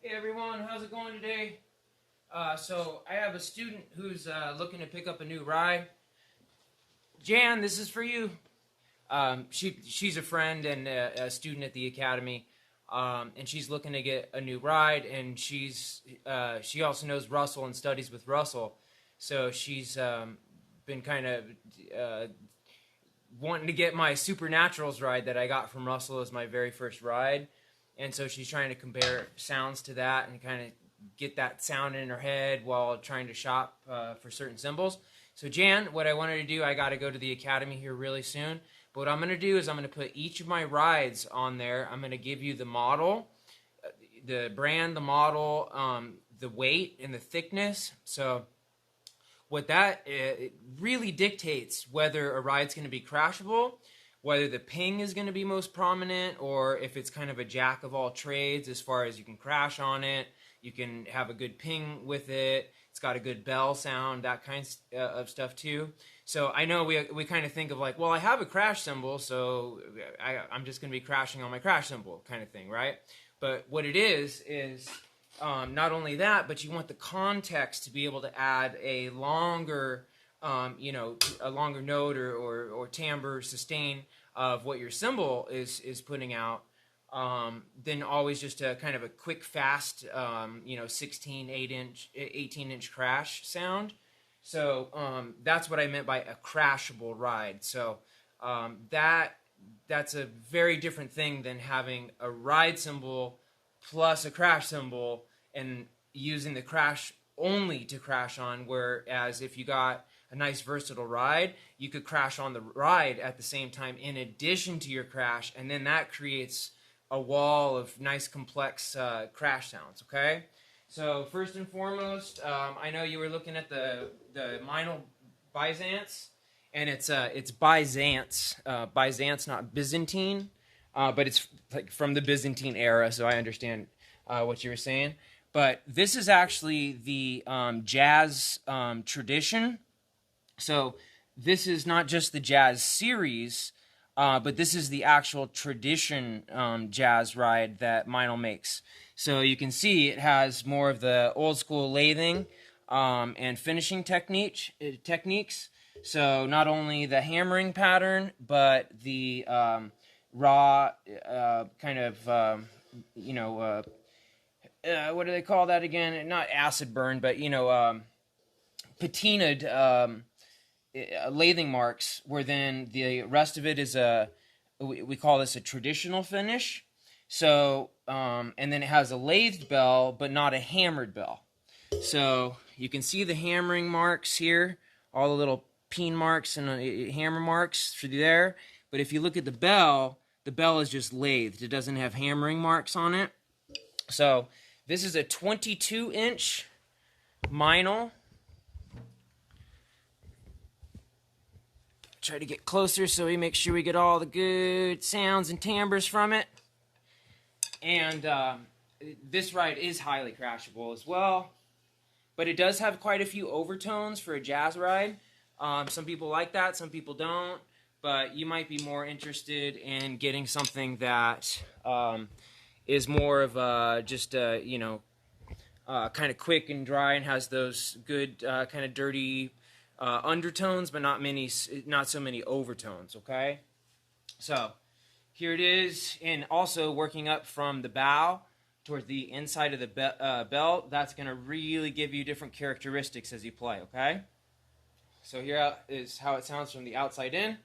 Hey everyone, how's it going today? So I have a student who's looking to pick up a new ride. Jan, this is for you. She's a friend and a student at the academy, and she's looking to get a new ride. And she also knows Russell and studies with Russell, so she's been kind of wanting to get my Supernaturals ride that I got from Russell as my very first ride. And so she's trying to compare sounds to that and kind of get that sound in her head while trying to shop for certain cymbals. So Jan, what I wanted to do, I got to go to the academy here really soon. But what I'm going to do is I'm going to put each of my rides on there. I'm going to give you the model, the brand, the model, the weight, and the thickness. So what that it really dictates whether a ride's going to be crashable, whether the ping is going to be most prominent, or if it's kind of a jack of all trades as far as you can crash on it, you can have a good ping with it, it's got a good bell sound, that kind of stuff too. So I know we kind of think of like, well, I have a crash cymbal, so I'm just going to be crashing on my crash cymbal kind of thing, right? But what it is not only that, but you want the context to be able to add a longer a longer note or timbre sustain of what your cymbal is putting out, than always just a kind of a quick, fast, 16, 18-inch crash sound. So that's what I meant by a crashable ride. So that's a very different thing than having a ride cymbal plus a crash cymbal and using the crash only to crash on, whereas if you got a nice versatile ride, you could crash on the ride at the same time in addition to your crash, and then that creates a wall of nice complex crash sounds, okay? So first and foremost, I know you were looking at the Meinl Byzance, and it's Byzance, Byzance, not Byzantine, but it's like from the Byzantine era, so I understand what you were saying. But this is actually the jazz tradition. So this is not just the jazz series, but this is the actual tradition jazz ride that Meinl makes. So you can see it has more of the old school lathing and finishing techniques. So not only the hammering pattern, but the raw kind of, what do they call that again? Not acid burn, but, patinaed lathing marks, where then the rest of it is we call this a traditional finish. So, and then it has a lathed bell, but not a hammered bell. So you can see the hammering marks here, all the little peen marks and hammer marks through there. But if you look at the bell is just lathed. It doesn't have hammering marks on it. So this is a 22-inch Meinl. Try to get closer so we make sure we get all the good sounds and timbres from it. And this ride is highly crashable as well, but it does have quite a few overtones for a jazz ride. Some people like that, some people don't, but you might be more interested in getting something that is more of just kind of quick and dry and has those good kind of dirty undertones, but not so many overtones. Okay, so here it is, and also working up from the bow towards the inside of the belt. That's going to really give you different characteristics as you play. Okay, so here is how it sounds from the outside in.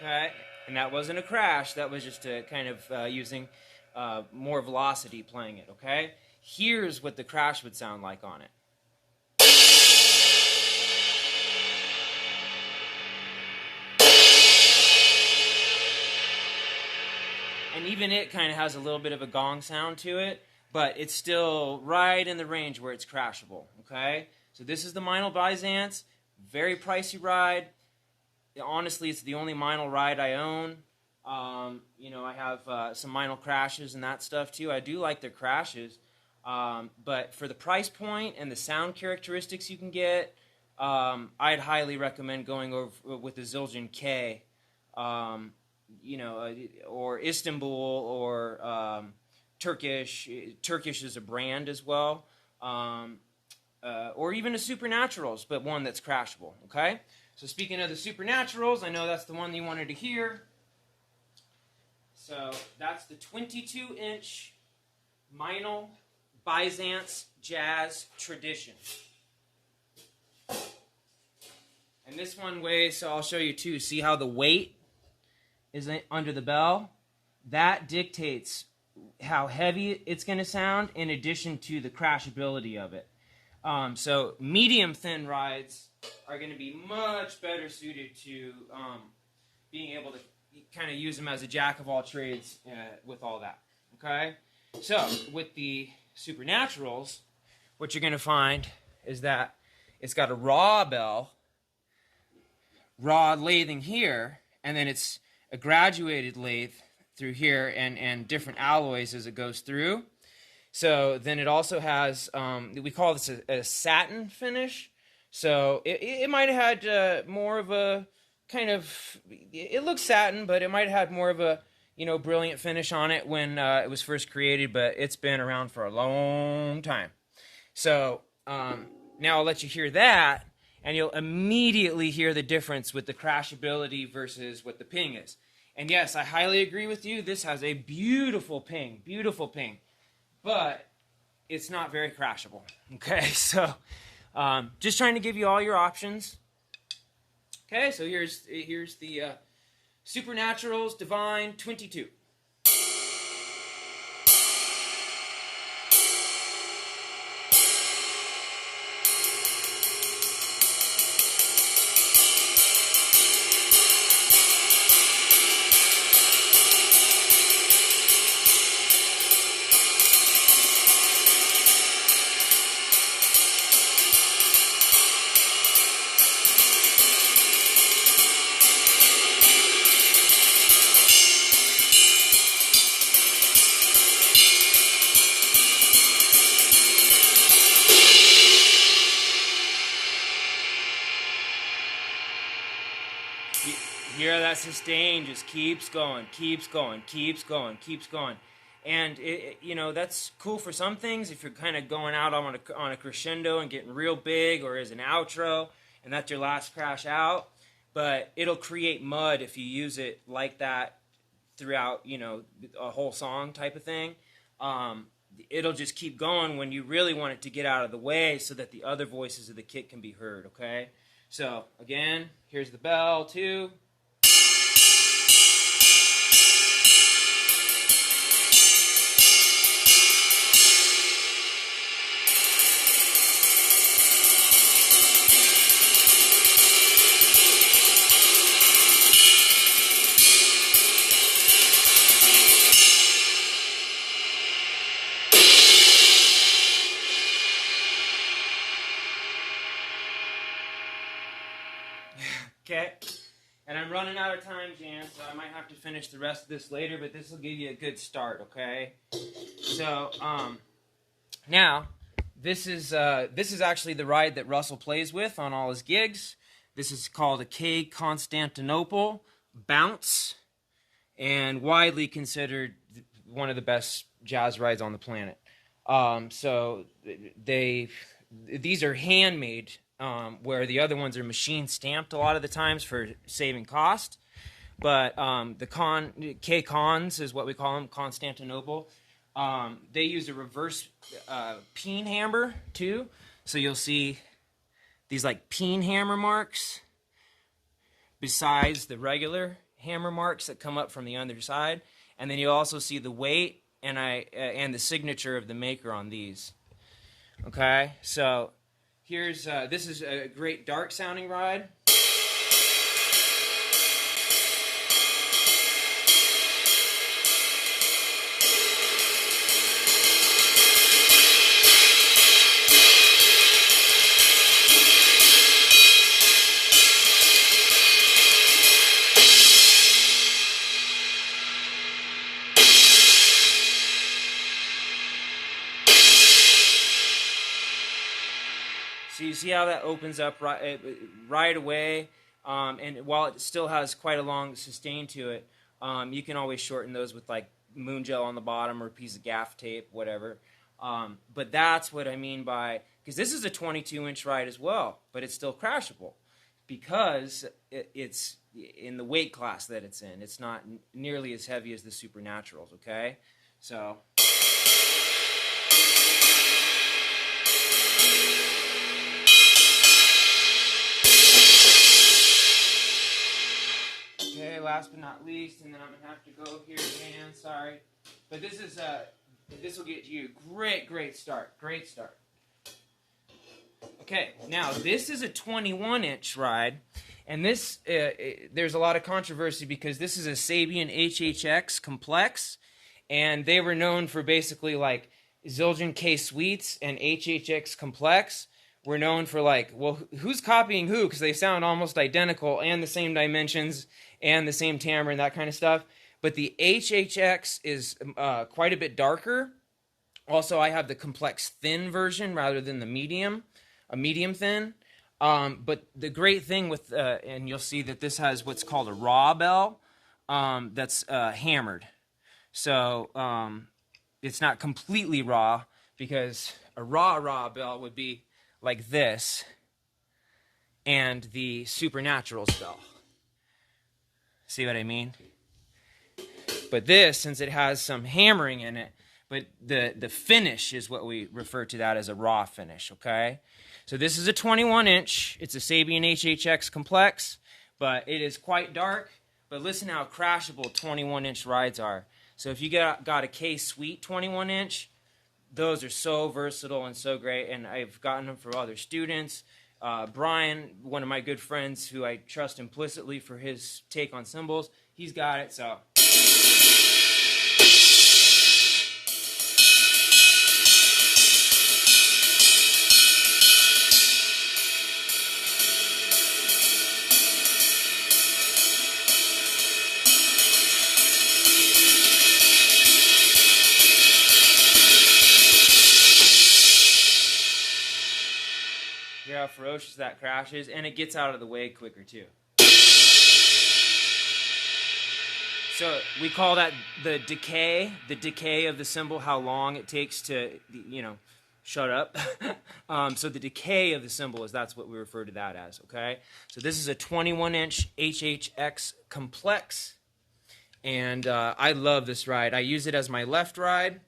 Okay, and that wasn't a crash, that was just a kind of using more velocity playing it, okay? Here's what the crash would sound like on it. and even it kind of has a little bit of a gong sound to it, but it's still right in the range where it's crashable, okay? So this is the Meinl Byzance, very pricey ride. Honestly, it's the only Meinl ride I own. You know, I have some Meinl crashes and that stuff too. I do like their crashes, but for the price point and the sound characteristics you can get, I'd highly recommend going over with the Zildjian K, you know, or Istanbul, or Turkish. Turkish is a brand as well, or even a Supernaturals, but one that's crashable, okay? So speaking of the Supernaturals, I know that's the one you wanted to hear. So that's the 22-inch Meinl Byzance Jazz Tradition. And this one weighs, so I'll show you too. See how the weight is under the bell? That dictates how heavy it's going to sound in addition to the crashability of it. So medium thin rides are going to be much better suited to being able to kind of use them as a jack of all trades with all that. Okay? So with the Supernaturals, what you're going to find is that it's got a raw bell, raw lathing here, and then it's a graduated lathe through here and different alloys as it goes through. So then it also has, we call this a satin finish. So it might have had more of a kind of, it looks satin, but it might have had more of a, you know, brilliant finish on it when it was first created, but it's been around for a long time. So now I'll let you hear that, and you'll immediately hear the difference with the crashability versus what the ping is. And yes, I highly agree with you. This has a beautiful ping, but it's not very crashable. Okay, so just trying to give you all your options. Okay, so here's the Supernaturals Divine 22. Hear that sustain just keeps going. And, you know, that's cool for some things if you're kind of going out on a crescendo and getting real big, or as an outro, and that's your last crash out. But it'll create mud if you use it like that throughout, you know, a whole song type of thing. It'll just keep going when you really want it to get out of the way so that the other voices of the kit can be heard, okay? So, again, here's the bell, too. Okay, and I'm running out of time, Jan, so I might have to finish the rest of this later, but this will give you a good start, okay? So, now, this is actually the ride that Russell plays with on all his gigs. This is called a K Constantinople Bounce, and widely considered one of the best jazz rides on the planet. So, these are handmade, where the other ones are machine stamped a lot of the times for saving cost. But the K-Cons is what we call them, Constantinople. They use a reverse peen hammer too. So you'll see these like peen hammer marks besides the regular hammer marks that come up from the underside. And then you'll also see the weight and the signature of the maker on these. Okay, so here's, this is a great dark sounding ride. So you see how that opens up right away, and while it still has quite a long sustain to it, you can always shorten those with like moon gel on the bottom or a piece of gaff tape, whatever. But that's what I mean by, because this is a 22-inch ride as well, but it's still crashable because it's in the weight class that it's in. It's not nearly as heavy as the Supernaturals, okay? So... Okay, last but not least, and then I'm gonna have to go here again. Sorry, but this will get you a great start. Great start. Okay, now this is a 21-inch ride, and this there's a lot of controversy because this is a Sabian HHX Complex, and they were known for basically like Zildjian K Sweets and HHX Complex. We're known for like, well, who's copying who? Because they sound almost identical and the same dimensions and the same timbre and that kind of stuff. But the HHX is quite a bit darker. Also, I have the complex thin version rather than the medium, a medium thin. But the great thing with, and you'll see that this has what's called a raw bell that's hammered. So it's not completely raw, because a raw bell would be like this, and the Supernaturals bell. See what I mean? But this, since it has some hammering in it, but the finish is what we refer to that as a raw finish, okay? So this is a 21-inch. It's a Sabian HHX Complex, but it is quite dark. But listen how crashable 21-inch rides are. So if you got a K-Sweet 21-inch, those are so versatile and so great, and I've gotten them for other students. Brian, one of my good friends who I trust implicitly for his take on cymbals, he's got it, so... Hear how ferocious that crash is, and it gets out of the way quicker too. So we call that the decay of the cymbal, how long it takes to, shut up. So the decay of the cymbal that's what we refer to that as, okay? So this is a 21-inch HHX Complex, and I love this ride. I use it as my left ride.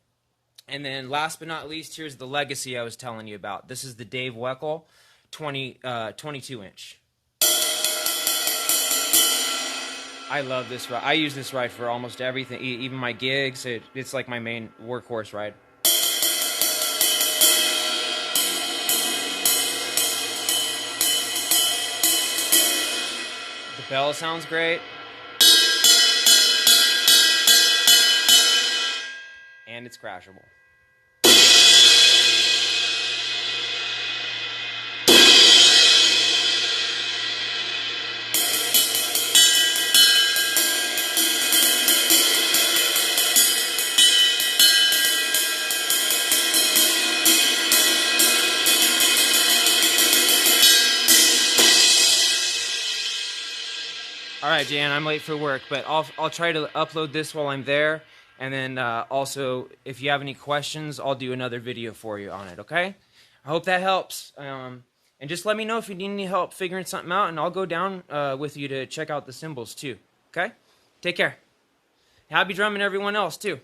And then last but not least, here's the legacy I was telling you about. This is the Dave Weckl 22-inch. I love this ride. I use this ride for almost everything, even my gigs. It's like my main workhorse ride. The bell sounds great. And it's crashable. All right, Jan, I'm late for work, but I'll try to upload this while I'm there, and then also, if you have any questions, I'll do another video for you on it, okay? I hope that helps, and just let me know if you need any help figuring something out, and I'll go down with you to check out the cymbals, too, okay? Take care. Happy drumming, everyone else, too.